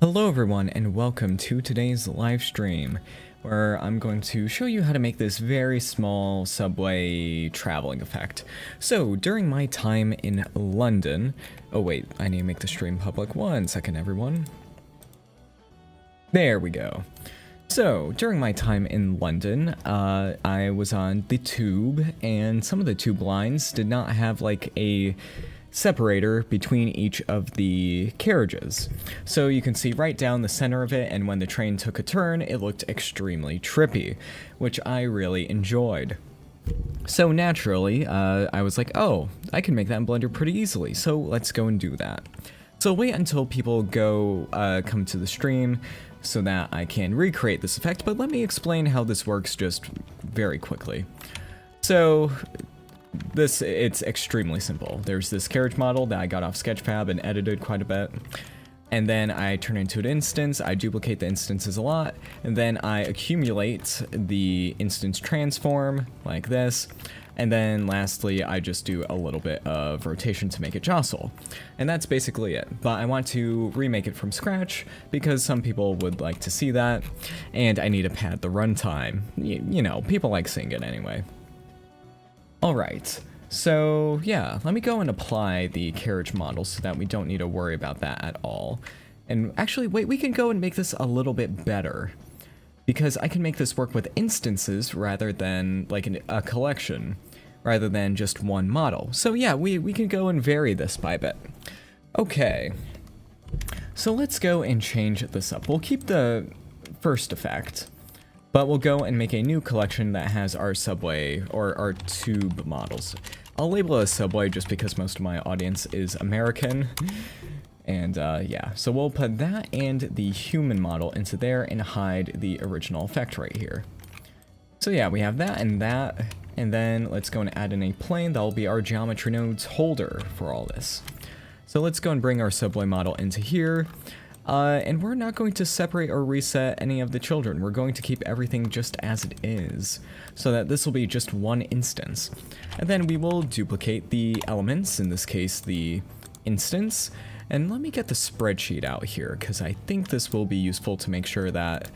Hello everyone and welcome to today's live stream where I'm going to show you how to make this very small subway traveling effect. So during my time in London, oh wait, I need to make the stream public. 1 second everyone. There we go. So during my time in London, I was on the tube and some of the tube lines did not have like a separator between each of the carriages. So you can see right down the center of it, and when the train took a turn, it looked extremely trippy, which I really enjoyed. So naturally, I was like, oh, I can make that in Blender pretty easily, so let's go and do that. So wait until people come to the stream so that I can recreate this effect, but let me explain how this works just very quickly. So it's extremely simple. There's this carriage model that I got off Sketchfab and edited quite a bit. And then I turn it into an instance, I duplicate the instances a lot, and then I accumulate the instance transform like this. And then lastly, I just do a little bit of rotation to make it jostle. And that's basically it. But I want to remake it from scratch because some people would like to see that, and I need to pad the runtime. You know, people like seeing it anyway. Alright, so yeah, let me go and apply the carriage model so that we don't need to worry about that at all. And actually, wait, we can go and make this a little bit better, because I can make this work with instances rather than like a collection, rather than just one model. So yeah, we can go and vary this by a bit. Okay, so let's go and change this up. We'll keep the first effect, but we'll go and make a new collection that has our subway or our tube models. I'll label it as subway just because most of my audience is American. And yeah, so we'll put that and the human model into there and hide the original effect right here. So yeah, we have that, and then let's go and add in a plane that will be our geometry nodes holder for all this. So let's go and bring our subway model into here. And we're not going to separate or reset any of the children. We're going to keep everything just as it is, so that this will be just one instance. And then we will duplicate the elements, in this case the instance. And let me get the spreadsheet out here, because I think this will be useful to make sure that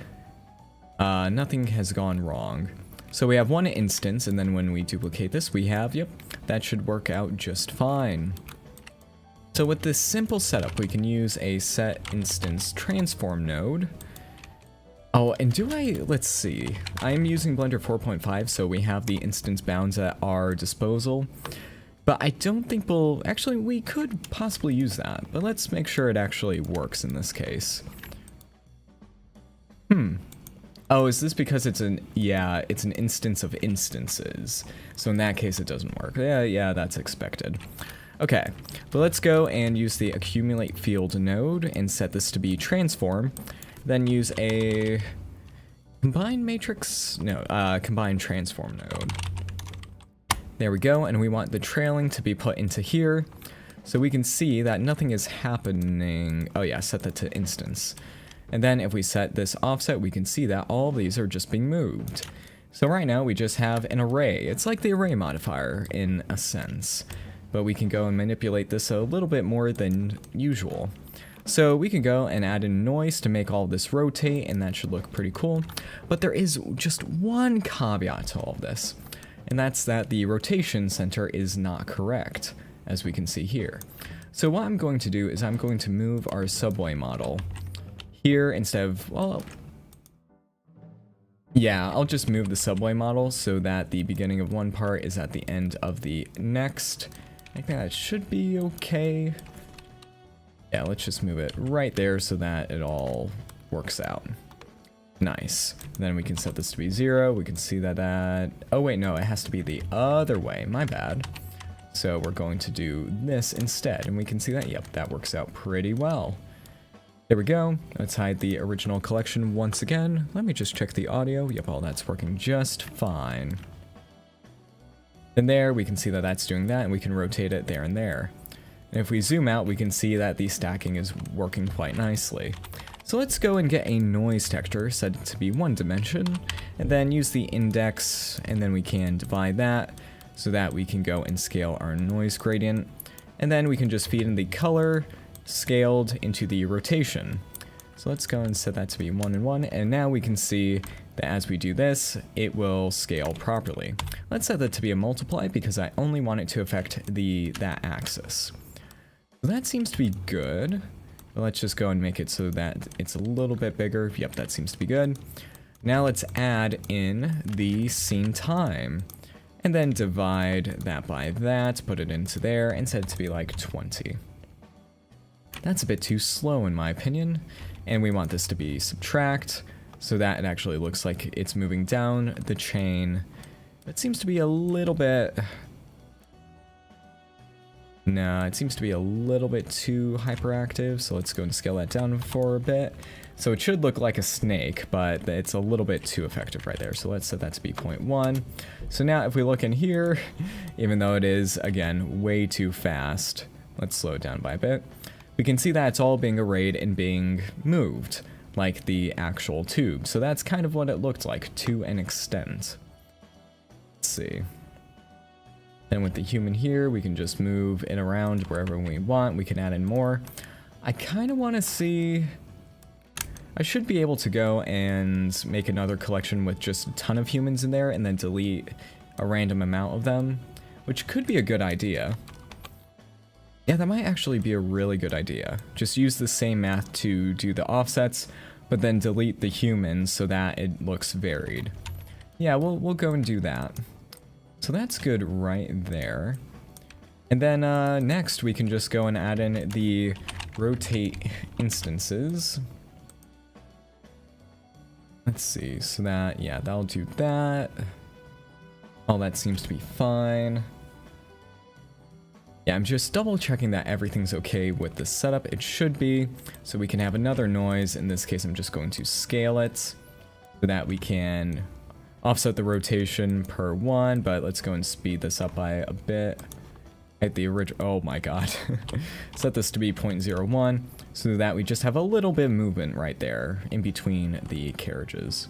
nothing has gone wrong. So we have one instance, and then when we duplicate this, we have, yep, that should work out just fine. So with this simple setup, we can use a set instance transform node. Oh, and let's see. I'm using Blender 4.5, so we have the instance bounds at our disposal. But I don't think we could possibly use that, but let's make sure it actually works in this case. Oh, is this because it's an instance of instances. So in that case, it doesn't work. Yeah, that's expected. Okay, but let's go and use the accumulate field node and set this to be transform. Then use a combine transform node. There we go, and we want the trailing to be put into here. So we can see that nothing is happening. Oh yeah, set that to instance. And then if we set this offset, we can see that all of these are just being moved. So right now we just have an array. It's like the array modifier in a sense. But we can go and manipulate this a little bit more than usual. So we can go and add in noise to make all of this rotate, and that should look pretty cool. But there is just one caveat to all of this, and that's that the rotation center is not correct, as we can see here. So what I'm going to do is I'm going to move our subway model here instead of, well, yeah, I'll just move the subway model so that the beginning of one part is at the end of the next. I think that should be okay. Yeah, let's just move it right there so that it all works out. Nice. Then we can set this to be 0. We can see that oh wait, no, it has to be the other way. My bad. So we're going to do this instead, and we can see that, yep, that works out pretty well. There we go. Let's hide the original collection once again. Let me just check the audio. Yep, all that's working just fine. And there, we can see that that's doing that, and we can rotate it there and there. And if we zoom out, we can see that the stacking is working quite nicely. So let's go and get a noise texture set to be 1 dimension, and then use the index, and then we can divide that so that we can go and scale our noise gradient. And then we can just feed in the color scaled into the rotation. So let's go and set that to be 1 and 1, and now we can see that as we do this, it will scale properly. Let's set that to be a multiply because I only want it to affect that axis. So that seems to be good. Let's just go and make it so that it's a little bit bigger. Yep, that seems to be good. Now let's add in the scene time, and then divide that by that, put it into there, and set it to be like 20. That's a bit too slow in my opinion, and we want this to be subtract, so that it actually looks like it's moving down the chain. It seems to be a little bit... No, it seems to be a little bit too hyperactive, so let's go and scale that down for a bit. So it should look like a snake, but it's a little bit too effective right there. So let's set that to be 0.1. So now if we look in here, even though it is, again, way too fast, let's slow it down by a bit. We can see that it's all being arrayed and being moved, like the actual tube. So that's kind of what it looked like to an extent. Let's see. Then with the human here, we can just move it around wherever we want. We can add in more. I kind of want to see... I should be able to go and make another collection with just a ton of humans in there and then delete a random amount of them, which could be a good idea. Yeah, that might actually be a really good idea. Just use the same math to do the offsets, but then delete the humans so that it looks varied. Yeah, we'll go and do that. So that's good right there. And then next we can just go and add in the rotate instances. Let's see, so that, yeah, that'll do that. All that seems to be fine. Yeah, I'm just double checking that everything's okay with the setup. It should be, so we can have another noise. In this case, I'm just going to scale it so that we can offset the rotation per 1, but let's go and speed this up by a bit. At the original, oh my god. Set this to be 0.01 so that we just have a little bit of movement right there in between the carriages.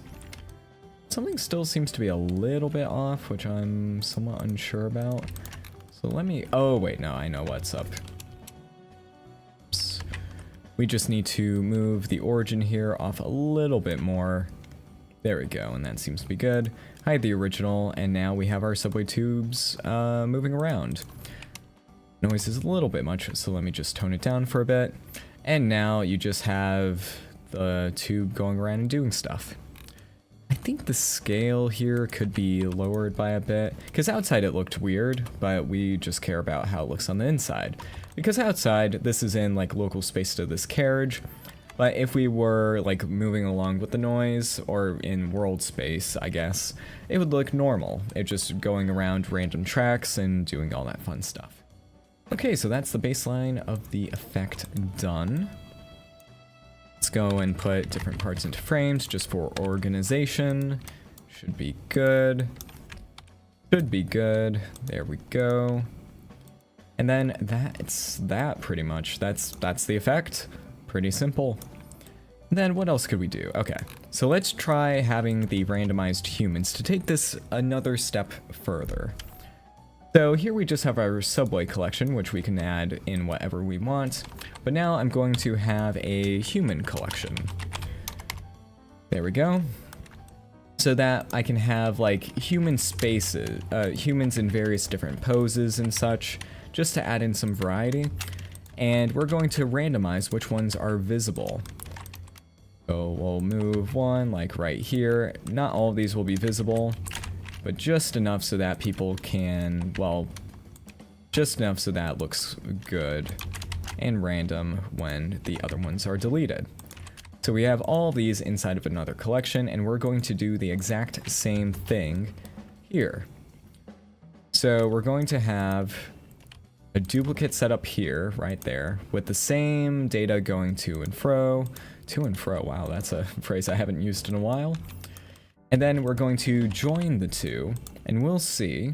Something still seems to be a little bit off, which I'm somewhat unsure about. So let me, oh wait, no, I know what's up. Oops. We just need to move the origin here off a little bit more. There we go, and that seems to be good. Hide the original, and now we have our subway tubes moving around. Noise is a little bit much, so let me just tone it down for a bit. And now you just have the tube going around and doing stuff. I think the scale here could be lowered by a bit, because outside it looked weird, but we just care about how it looks on the inside. Because outside, this is in like local space to this carriage, but if we were like moving along with the noise, or in world space, I guess, it would look normal. It just going around random tracks and doing all that fun stuff. Okay, so that's the baseline of the effect done. Let's go and put different parts into frames just for organization. Should be good. Should be good. There we go. And then that's that pretty much. That's the effect. Pretty simple. And then what else could we do? Okay, so let's try having the randomized humans to take this another step further. So here we just have our subway collection, which we can add in whatever we want. But now I'm going to have a human collection. There we go. So that I can have like human spaces, humans in various different poses and such, just to add in some variety. And we're going to randomize which ones are visible. So we'll move one like right here. Not all of these will be visible, but just enough so that people can, well, just enough so that it looks good and random when the other ones are deleted. So we have all these inside of another collection, and we're going to do the exact same thing here. So we're going to have a duplicate set up here, right there, with the same data going to and fro. To and fro, wow, that's a phrase I haven't used in a while. And then we're going to join the two, and we'll see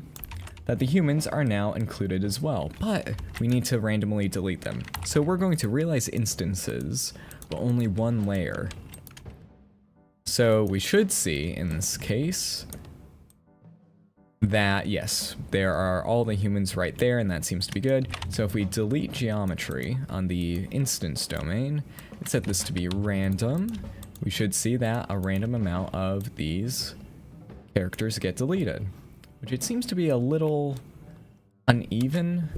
that the humans are now included as well, but we need to randomly delete them. So we're going to realize instances, but only one layer. So we should see, in this case, that, yes, there are all the humans right there, and that seems to be good. So if we delete geometry on the instance domain, let's set this to be random. We should see that a random amount of these characters get deleted, which it seems to be a little uneven.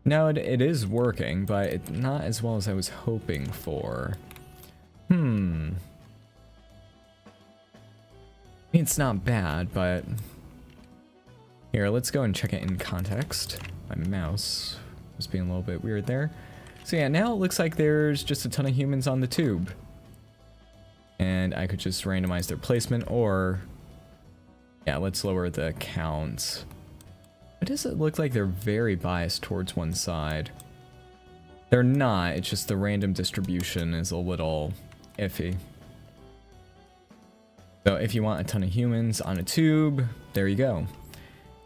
No, it is working, but not as well as I was hoping for. It's not bad, but here, let's go and check it in context. My mouse was being a little bit weird there. So yeah, now it looks like there's just a ton of humans on the tube. And I could just randomize their placement, or yeah, let's lower the count. Why does it look like they're very biased towards one side? They're not, it's just the random distribution is a little iffy. So if you want a ton of humans on a tube, there you go.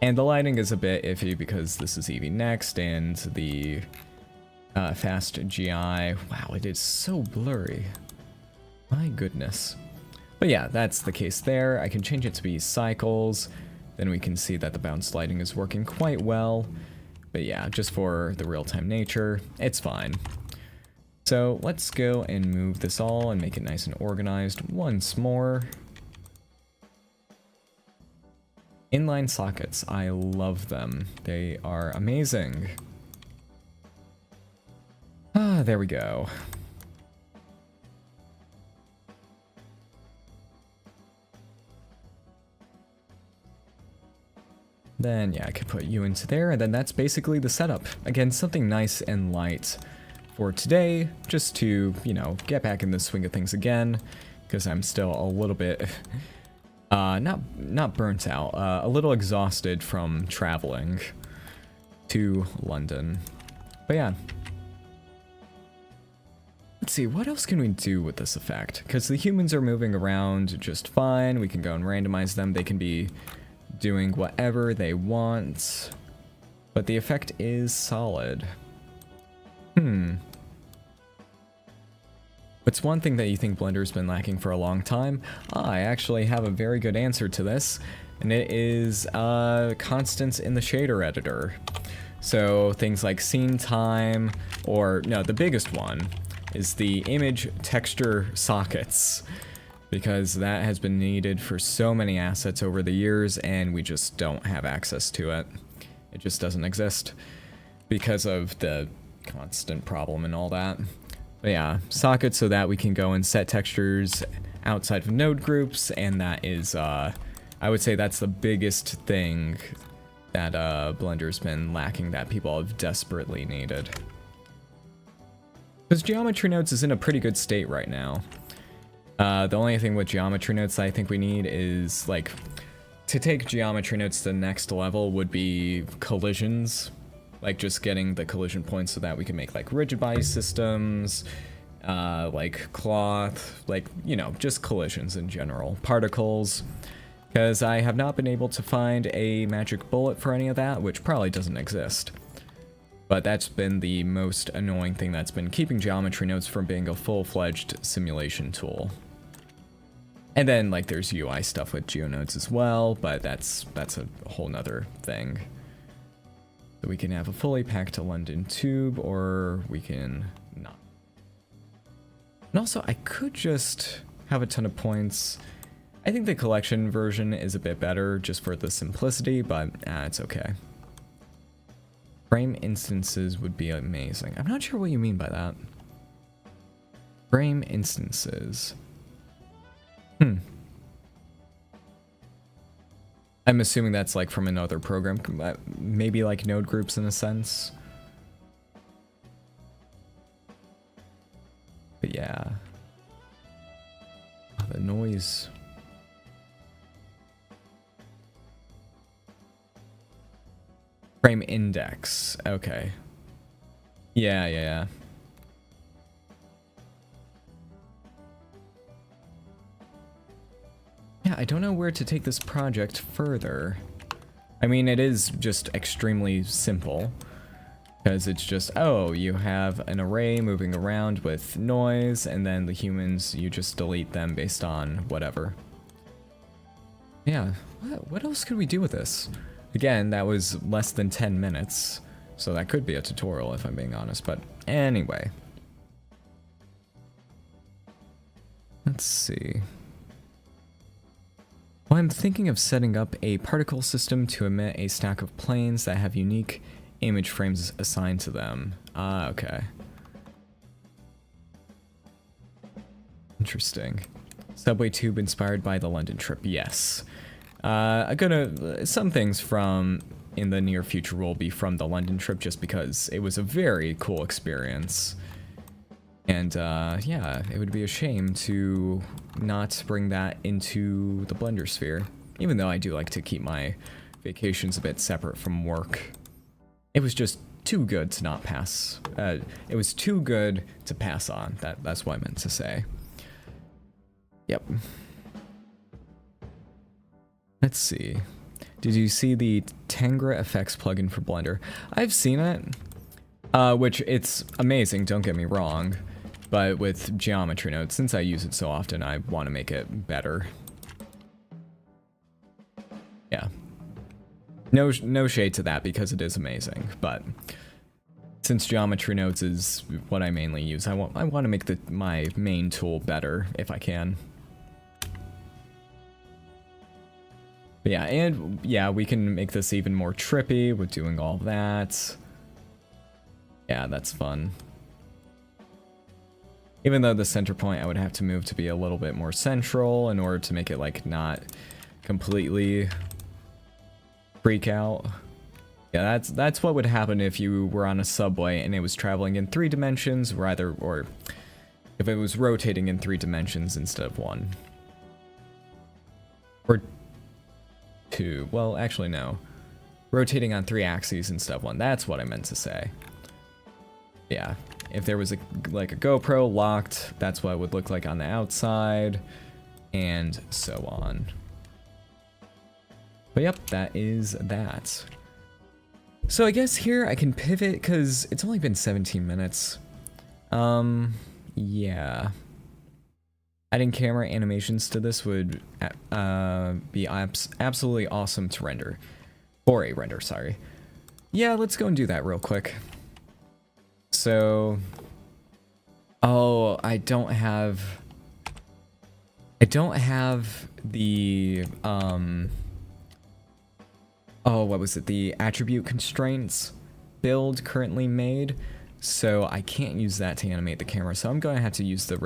And the lighting is a bit iffy because this is EV Next and the fast GI. Wow, it is so blurry. My goodness. But yeah, that's the case there. I can change it to be cycles. Then we can see that the bounce lighting is working quite well. But yeah, just for the real-time nature, it's fine. So let's go and move this all and make it nice and organized once more. Inline sockets, I love them. They are amazing. Ah, there we go. Then, yeah, I could put you into there, and then that's basically the setup. Again, something nice and light for today, just to, you know, get back in the swing of things again, because I'm still a little bit, not burnt out, a little exhausted from traveling to London. But yeah. Let's see, what else can we do with this effect? Because the humans are moving around just fine, we can go and randomize them, they can be doing whatever they want, but the effect is solid. What's one thing that you think Blender's been lacking for a long time? I actually have a very good answer to this, and it is constants in the shader editor. So things like scene time, or no, the biggest one is the image texture sockets, because that has been needed for so many assets over the years, and we just don't have access to it. It just doesn't exist because of the constant problem and all that. But yeah, sockets so that we can go and set textures outside of node groups, and that is, I would say that's the biggest thing that Blender's been lacking that people have desperately needed. Because geometry nodes is in a pretty good state right now. The only thing with geometry nodes I think we need is, like, to take geometry nodes to the next level would be collisions. Like, just getting the collision points so that we can make, like, rigid body systems, like, cloth, like, you know, just collisions in general. Particles. Because I have not been able to find a magic bullet for any of that, which probably doesn't exist. But that's been the most annoying thing that's been keeping geometry nodes from being a full-fledged simulation tool. And then, like, there's UI stuff with Geonodes as well, but that's a whole nother thing. So we can have a fully packed London tube, or we can not. And also, I could just have a ton of points. I think the collection version is a bit better just for the simplicity, but it's okay. Frame instances would be amazing. I'm not sure what you mean by that. Frame instances. I'm assuming that's like from another program, maybe like node groups in a sense. But yeah. Oh, the noise. Frame index. Okay. Yeah. Yeah, I don't know where to take this project further. I mean, it is just extremely simple. Because it's just, oh, you have an array moving around with noise, and then the humans, you just delete them based on whatever. Yeah, what else could we do with this? Again, that was less than 10 minutes. So that could be a tutorial if I'm being honest, but anyway. Let's see. Well, I'm thinking of setting up a particle system to emit a stack of planes that have unique image frames assigned to them. Ah, okay. Interesting. Subway tube inspired by the London trip, yes. Some things from in the near future will be from the London trip just because it was a very cool experience. And yeah, it would be a shame to not bring that into the Blender sphere. Even though I do like to keep my vacations a bit separate from work. It was just too good to not pass. It was too good to pass on. That's what I meant to say. Yep. Let's see. Did you see the Tangra Effects plugin for Blender? I've seen it, which it's amazing, don't get me wrong, but with geometry nodes, since I use it so often, I want to make it better. Yeah. No shade to that because it is amazing, but since geometry nodes is what I mainly use, I want to make my main tool better if I can. But yeah, and yeah, we can make this even more trippy with doing all that. Yeah, that's fun. Even though the center point I would have to move to be a little bit more central in order to make it like not completely freak out. Yeah, that's what would happen if you were on a subway and it was traveling in 3 dimensions or if it was rotating in 3 dimensions instead of 1. Or 2. Well, actually no. Rotating on 3 axes instead of 1. That's what I meant to say. Yeah. If there was like a GoPro locked, that's what it would look like on the outside, and so on. But yep, that is that. So I guess here I can pivot because it's only been 17 minutes. Yeah. Adding camera animations to this would be absolutely awesome to render. For a render, sorry. Yeah, let's go and do that real quick. So, oh, I don't have the, oh, what was it? The attribute constraints build currently made. So I can't use that to animate the camera. So I'm going to have to use the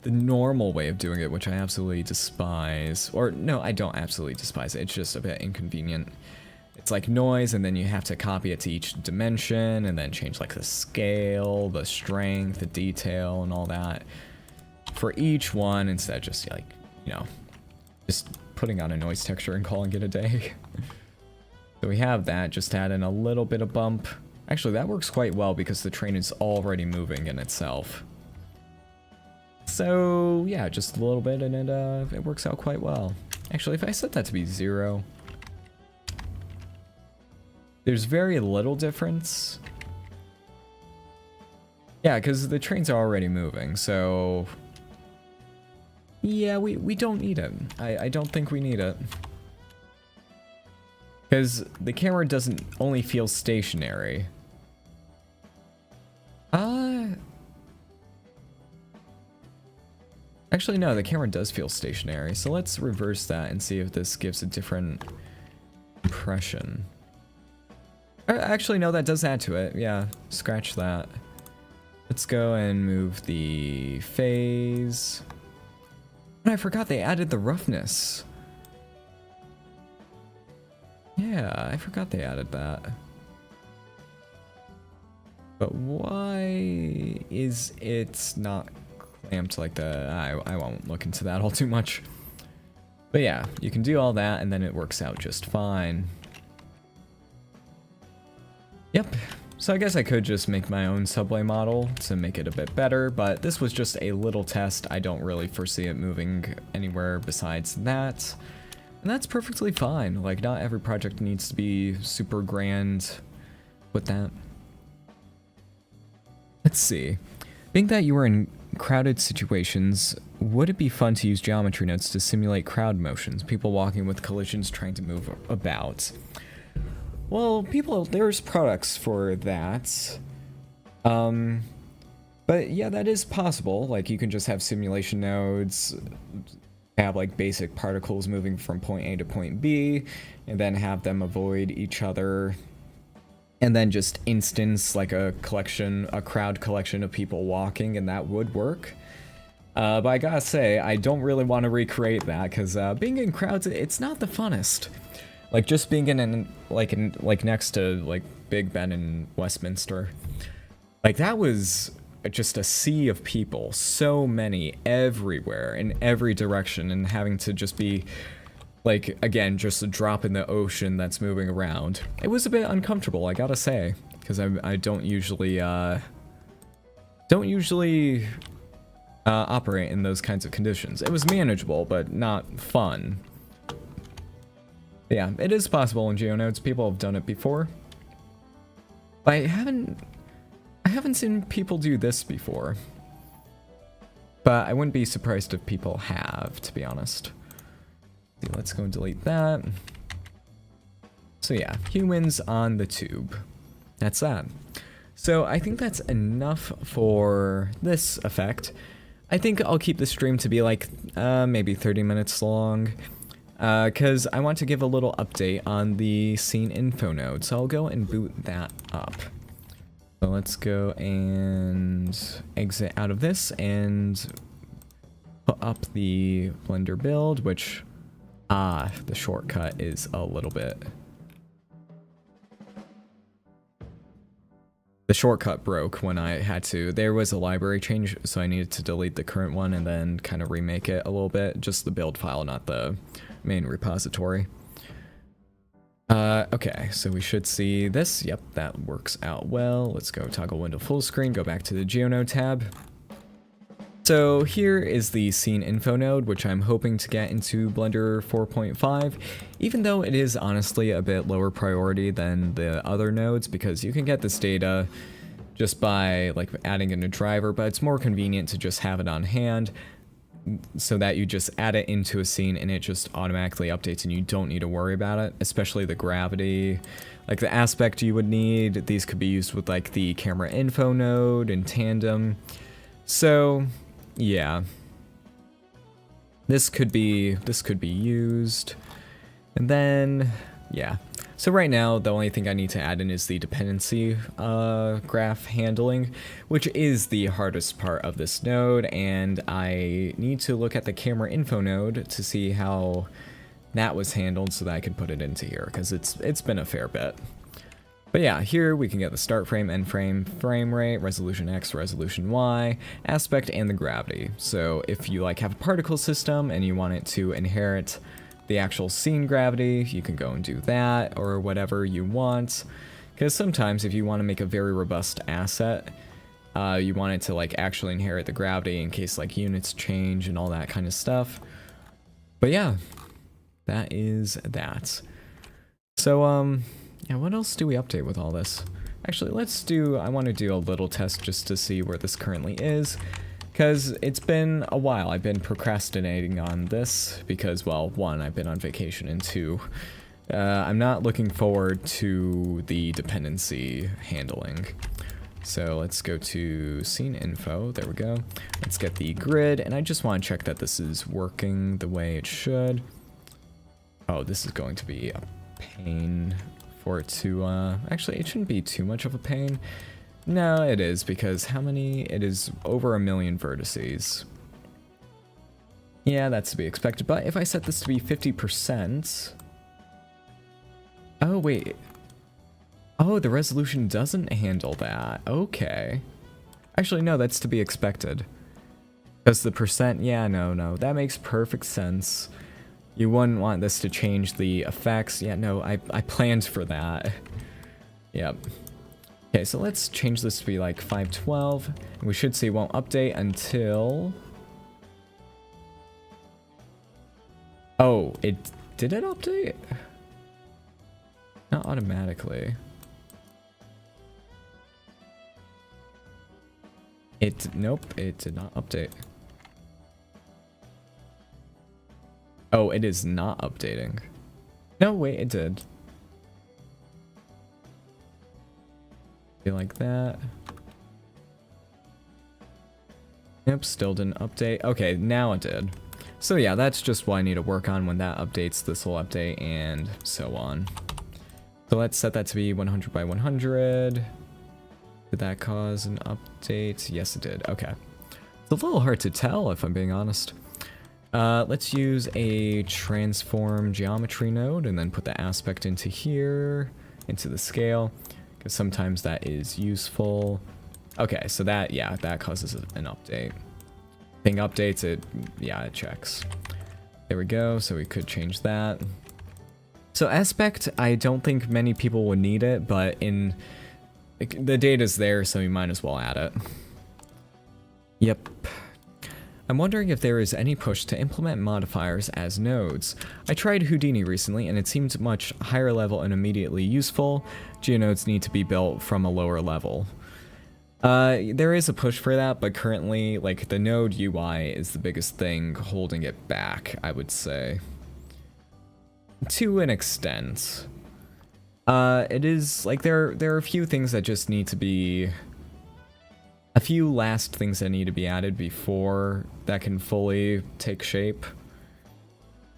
normal way of doing it, which I absolutely despise. Or no, I don't absolutely despise it. It's just a bit inconvenient. It's like noise, and then you have to copy it to each dimension, and then change like the scale, the strength, the detail, and all that for each one, instead of just like, you know, just putting on a noise texture and calling it a day. So we have that, just add in a little bit of bump. Actually, that works quite well because the train is already moving in itself. So yeah, just a little bit, and it works out quite well. Actually, if I set that to be 0, there's very little difference. Yeah, because the trains are already moving, so yeah, we don't need it. I don't think we need it. Because the camera doesn't only feel stationary. Actually, no, the camera does feel stationary. So let's reverse that and see if this gives a different impression. Actually, no, that does add to it. Yeah, scratch that. Let's go and move the phase. And I forgot they added the roughness. Yeah, I forgot they added that. But why is it not clamped like that? I won't look into that all too much. But yeah, you can do all that and then it works out just fine. Yep. So I guess I could just make my own subway model to make it a bit better, but this was just a little test. I don't really foresee it moving anywhere besides that. And that's perfectly fine. Like, not every project needs to be super grand with that. Let's see. Being that you were in crowded situations, would it be fun to use geometry nodes to simulate crowd motions, people walking with collisions trying to move about? well, there's products for that. But yeah, that is possible. Like, you can just have simulation nodes, have like basic particles moving from point A to point B, and then have them avoid each other, and then just instance like a crowd collection of people walking, and that would work. But I gotta say, I don't really want to recreate that, because being in crowds, it's not the funnest. Like, just being like next to like Big Ben in Westminster, like, that was just a sea of people, so many everywhere in every direction, and having to just be like, again, just a drop in the ocean that's moving around. It was a bit uncomfortable, I gotta say, because I don't usually operate in those kinds of conditions. It was manageable, but not fun. Yeah, it is possible in Geonodes. People have done it before. But I haven't seen people do this before. But I wouldn't be surprised if people have, to be honest. Let's go and delete that. So yeah, humans on the tube. That's that. So I think that's enough for this effect. I think I'll keep the stream to be like maybe 30 minutes long, because I want to give a little update on the scene info node. So I'll go and boot that up. So let's go and exit out of this and put up the Blender build, which, the shortcut is a little bit... The shortcut broke when I had to. There was a library change, so I needed to delete the current one and then kind of remake it a little bit. Just the build file, not the main repository. Okay, so we should see this. Yep, that works out well. Let's go toggle window full screen, go back to the Geonode tab. So here is the scene info node, which I'm hoping to get into Blender 4.5, even though it is honestly a bit lower priority than the other nodes, because you can get this data just by like adding in a driver, but it's more convenient to just have it on hand so that you just add it into a scene and it just automatically updates and you don't need to worry about it, especially the gravity, like the aspect you would need. These could be used with like the camera info node in tandem. So yeah, this could be used. And then yeah, so right now the only thing I need to add in is the dependency graph handling, which is the hardest part of this node, and I need to look at the camera info node to see how that was handled so that I could put it into here, because it's been a fair bit. But yeah, here we can get the start frame, end frame, frame rate, resolution X, resolution Y, aspect, and the gravity. So if you like have a particle system and you want it to inherit the actual scene gravity, you can go and do that, or whatever you want. Because sometimes if you want to make a very robust asset, you want it to like actually inherit the gravity in case like units change and all that kind of stuff. But yeah, that is that. So yeah, what else do we update with all this? Actually, I want to do a little test just to see where this currently is, because it's been a while. I've been procrastinating on this because, well, one, I've been on vacation, and two, I'm not looking forward to the dependency handling. So let's go to scene info, there we go. Let's get the grid, and I just want to check that this is working the way it should. Oh, this is going to be a pain for it to, actually it shouldn't be too much of a pain. No, it is, because it is over 1 million vertices. Yeah, that's to be expected, but if I set this to be 50%... Oh, wait. Oh, the resolution doesn't handle that. Okay. Actually, no, that's to be expected. Because the percent, yeah, no, that makes perfect sense. You wouldn't want this to change the effects. Yeah, no, I planned for that. Yep. Okay, so let's change this to be like 512. We should see it won't update until... Oh, did it update? Not automatically. Nope, it did not update. Oh, it is not updating. No, wait, it did. Be like that. Yep, still didn't update. Okay, now it did. So yeah, that's just what I need to work on. When that updates, this will update, and so on. So let's set that to be 100 by 100. Did that cause an update? Yes, it did. Okay. It's a little hard to tell, if I'm being honest. Let's use a transform geometry node and then put the aspect into here, into the scale, because sometimes that is useful. Okay, so that, yeah, that causes an update. Thing updates it, yeah, it checks. There we go, so we could change that. So aspect, I don't think many people would need it, but in the data's there, so you might as well add it. Yep. I'm wondering if there is any push to implement modifiers as nodes. I tried Houdini recently, and it seemed much higher level and immediately useful. Geonodes need to be built from a lower level. There is a push for that, but currently, like, the node UI is the biggest thing holding it back, I would say. To an extent. It is, like, there are a few things that just need to be... A few last things that need to be added before that can fully take shape.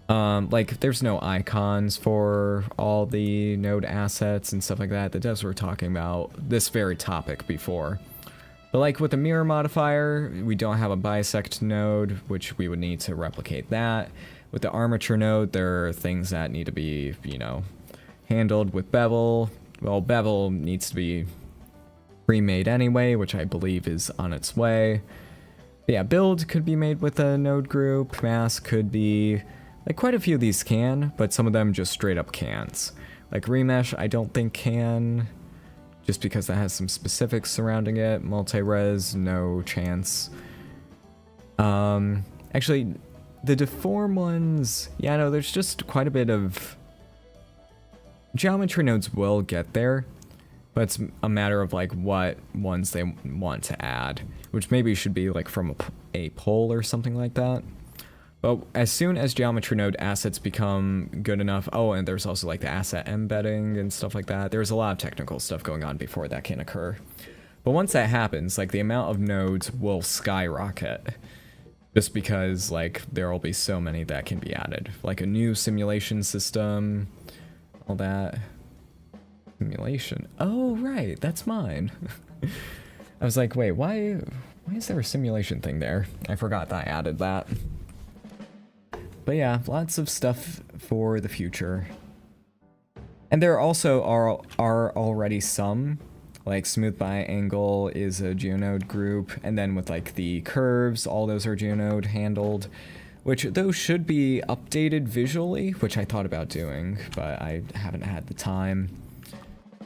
Like, there's no icons for all the node assets and stuff like that. The devs were talking about this very topic before. But like with the mirror modifier, we don't have a bisect node, which we would need to replicate that. With the armature node, there are things that need to be, you know, handled with bevel. Well, bevel needs to be remade anyway, which I believe is on its way. But yeah, build could be made with a node group. Mask could be, like, quite a few of these can, but some of them just straight up can't. Like remesh, I don't think can, just because that has some specifics surrounding it. Multi-res, no chance. Actually, the deform ones, yeah, no, there's just quite a bit of... Geometry nodes will get there, but it's a matter of, like, what ones they want to add, which maybe should be, like, from a poll or something like that. But as soon as geometry node assets become good enough, oh, and there's also like the asset embedding and stuff like that. There's a lot of technical stuff going on before that can occur. But once that happens, like, the amount of nodes will skyrocket. Just because, like, there will be so many that can be added. Like a new simulation system, all that. Simulation. Oh, right, that's mine. I was like, wait, why is there a simulation thing there? I forgot that I added that. But yeah, lots of stuff for the future. And there also are already some, like Smooth by Angle is a Geonode group, and then with like the curves, all those are Geonode handled, which those should be updated visually, which I thought about doing, but I haven't had the time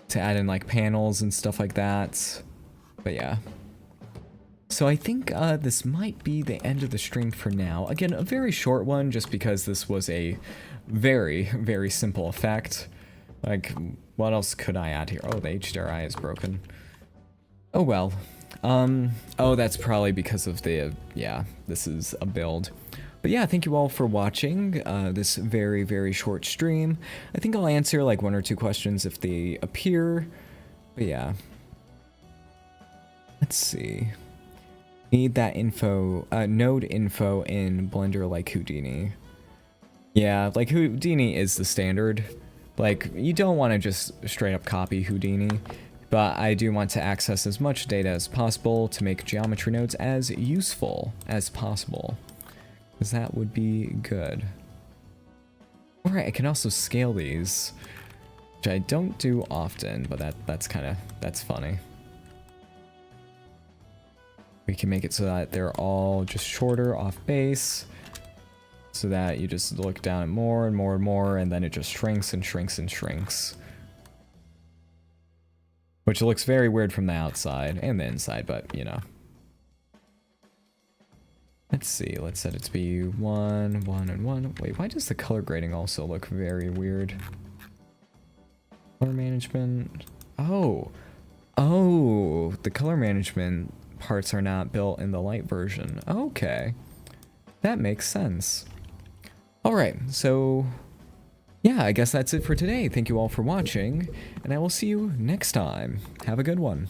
to add in like panels and stuff like that. But yeah. So I think this might be the end of the stream for now. Again, a very short one, just because this was a very, very simple effect. Like, what else could I add here? Oh, the HDRI is broken. Oh well. Oh, that's probably because of the, yeah, this is a build. But yeah, thank you all for watching this very, very short stream. I think I'll answer like 1 or 2 questions if they appear. But yeah. Let's see. Need that info, node info in Blender like Houdini. Yeah, like Houdini is the standard. Like, you don't want to just straight up copy Houdini, but I do want to access as much data as possible to make geometry nodes as useful as possible, because that would be good. Alright, I can also scale these, which I don't do often, but that's funny. We can make it so that they're all just shorter off base, so that you just look down at more and more and more, and then it just shrinks and shrinks and shrinks. Which looks very weird from the outside and the inside, but you know. Let's see, let's set it to be 1, 1, and 1. Wait, why does the color grading also look very weird? Color management. Oh, the color management parts are not built in the light version. Okay, that makes sense. Alright, so yeah, I guess that's it for today. Thank you all for watching, and I will see you next time. Have a good one.